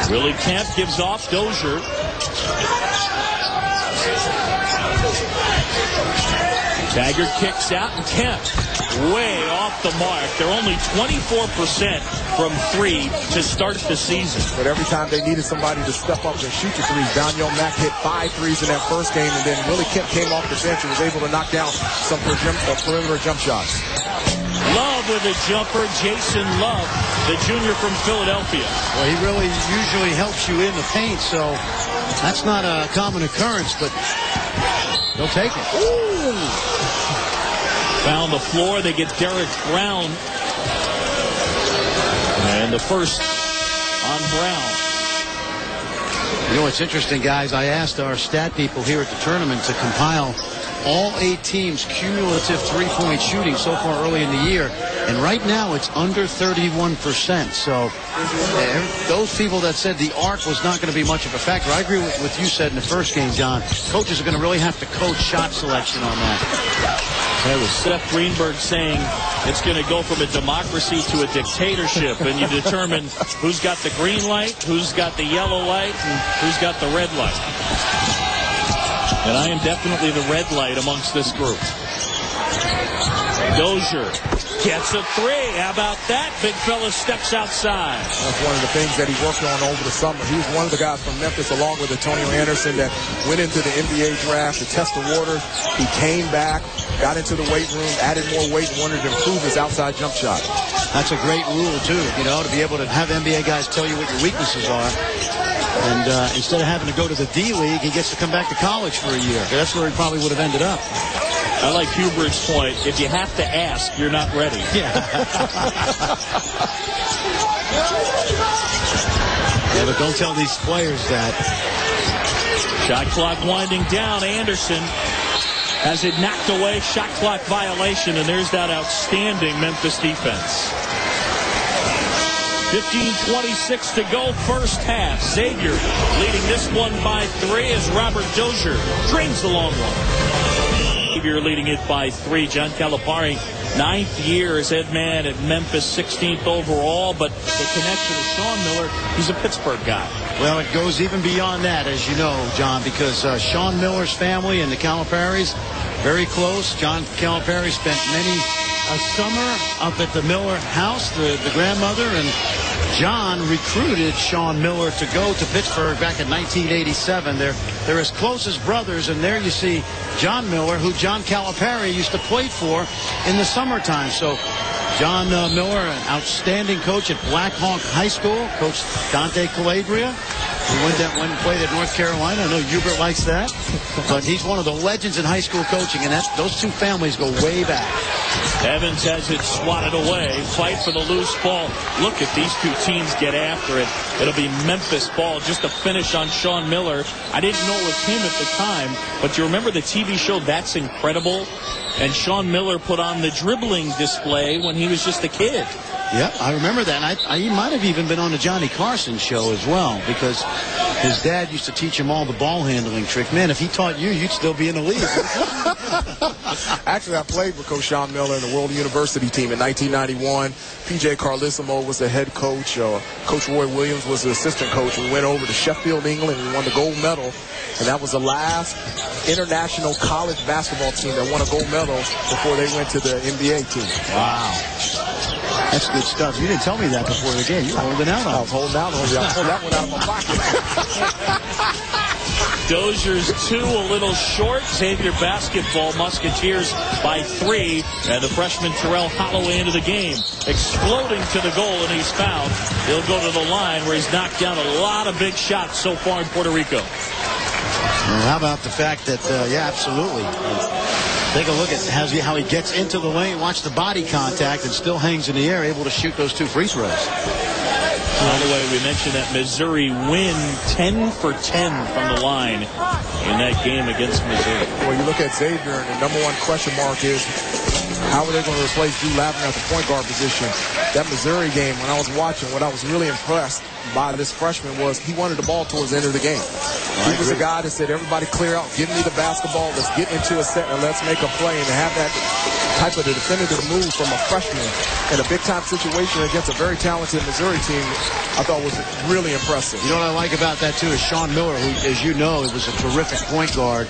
Willie Kemp gives off Dozier. Taggart kicks out, and Kemp way off the mark. They're only 24% from 3 to start the season. But every time they needed somebody to step up and shoot the threes, Daniel Mack hit 5 threes in that first game, and then Willie Kemp came off the bench and was able to knock down some perimeter jump shots. Love with a jumper, Jason Love, the junior from Philadelphia. Well, he really usually helps you in the paint, so that's not a common occurrence, but he'll take it. Ooh. Found the floor. They get Derek Brown. And the first on Brown. You know what's interesting, guys? I asked our stat people here at the tournament to compile all 8 teams' cumulative three-point shooting so far early in the year. And right now it's under 31%. So those people that said the arc was not going to be much of a factor, I agree with what you said in the first game, John. Coaches are going to really have to coach shot selection on that. That was Seth Greenberg saying it's going to go from a democracy to a dictatorship, and you determine who's got the green light, who's got the yellow light, and who's got the red light. And I am definitely the red light amongst this group. Dozier gets a 3. How about that? Big fella steps outside. That's one of the things that he worked on over the summer. He was one of the guys from Memphis, along with Antonio Anderson, that went into the NBA draft to test the waters. He came back, got into the weight room, added more weight, and wanted to improve his outside jump shot. That's a great rule, too, you know, to be able to have NBA guys tell you what your weaknesses are. And instead of having to go to the D-League, he gets to come back to college for a year. That's where he probably would have ended up. I like Hubert's point. If you have to ask, you're not ready. Yeah. Yeah, but don't tell these players that. Shot clock winding down. Anderson has it knocked away. Shot clock violation, and there's that outstanding Memphis defense. 15:26 to go, first half. Xavier leading this one by 3 as Robert Dozier drains the long one. Xavier leading it by 3. John Calipari, 9th year as head man at Memphis, 16th overall, but the connection with Sean Miller, he's a Pittsburgh guy. Well, it goes even beyond that, as you know, John, because Sean Miller's family and the Caliparis, very close. John Calipari spent many a summer up at the Miller house, the grandmother, and John recruited Sean Miller to go to Pittsburgh back in 1987. They're as close as brothers, and there you see John Miller, who John Calipari used to play for in the summertime. So John Miller, an outstanding coach at Black Hawk High School, Coach Dante Calabria. He went and played at North Carolina. I know Hubert likes that. But he's one of the legends in high school coaching, and those two families go way back. Evans has it swatted away. Fight for the loose ball. Look at these two teams get after it. It'll be Memphis ball. Just a finish on Sean Miller. I didn't know it was him at the time, but you remember the TV show That's Incredible? And Sean Miller put on the dribbling display when he was just a kid. Yeah, I remember that. And he might have even been on the Johnny Carson show as well, because his dad used to teach him all the ball handling tricks. Man, if he taught you, you'd still be in the league. Actually, I played with Coach Sean Miller in the World University team in 1991. P.J. Carlissimo was the head coach. Coach Roy Williams was the assistant coach. We went over to Sheffield, England. We won the gold medal. And that was the last international college basketball team that won a gold medal before they went to the NBA team. Wow. That's good stuff. You didn't tell me that before the game. You were holding out on it. I was holding out on it. I pulled that one out of my pocket. Dozier's 2 a little short. Xavier basketball, Musketeers by 3. And the freshman Terrell Holloway into the game. Exploding to the goal, and he's fouled. He'll go to the line where he's knocked down a lot of big shots so far in Puerto Rico. Well, how about the fact that, yeah, absolutely. Take a look at how he gets into the lane, watch the body contact, and still hangs in the air, able to shoot those 2 free throws. By the way, we mentioned that Missouri win 10 for 10 from the line in that game against Missouri. Well, you look at Xavier, and the #1 question mark is, how are they going to replace Drew Lavin at the point guard position? That Missouri game, when I was watching, what I was really impressed by this freshman was he wanted the ball towards the end of the game. He was a guy that said, everybody clear out, give me the basketball, let's get into a set, and let's make a play. And to have that type of the definitive move from a freshman in a big-time situation against a very talented Missouri team, I thought was really impressive. You know what I like about that, too, is Sean Miller, who, as you know, was a terrific point guard.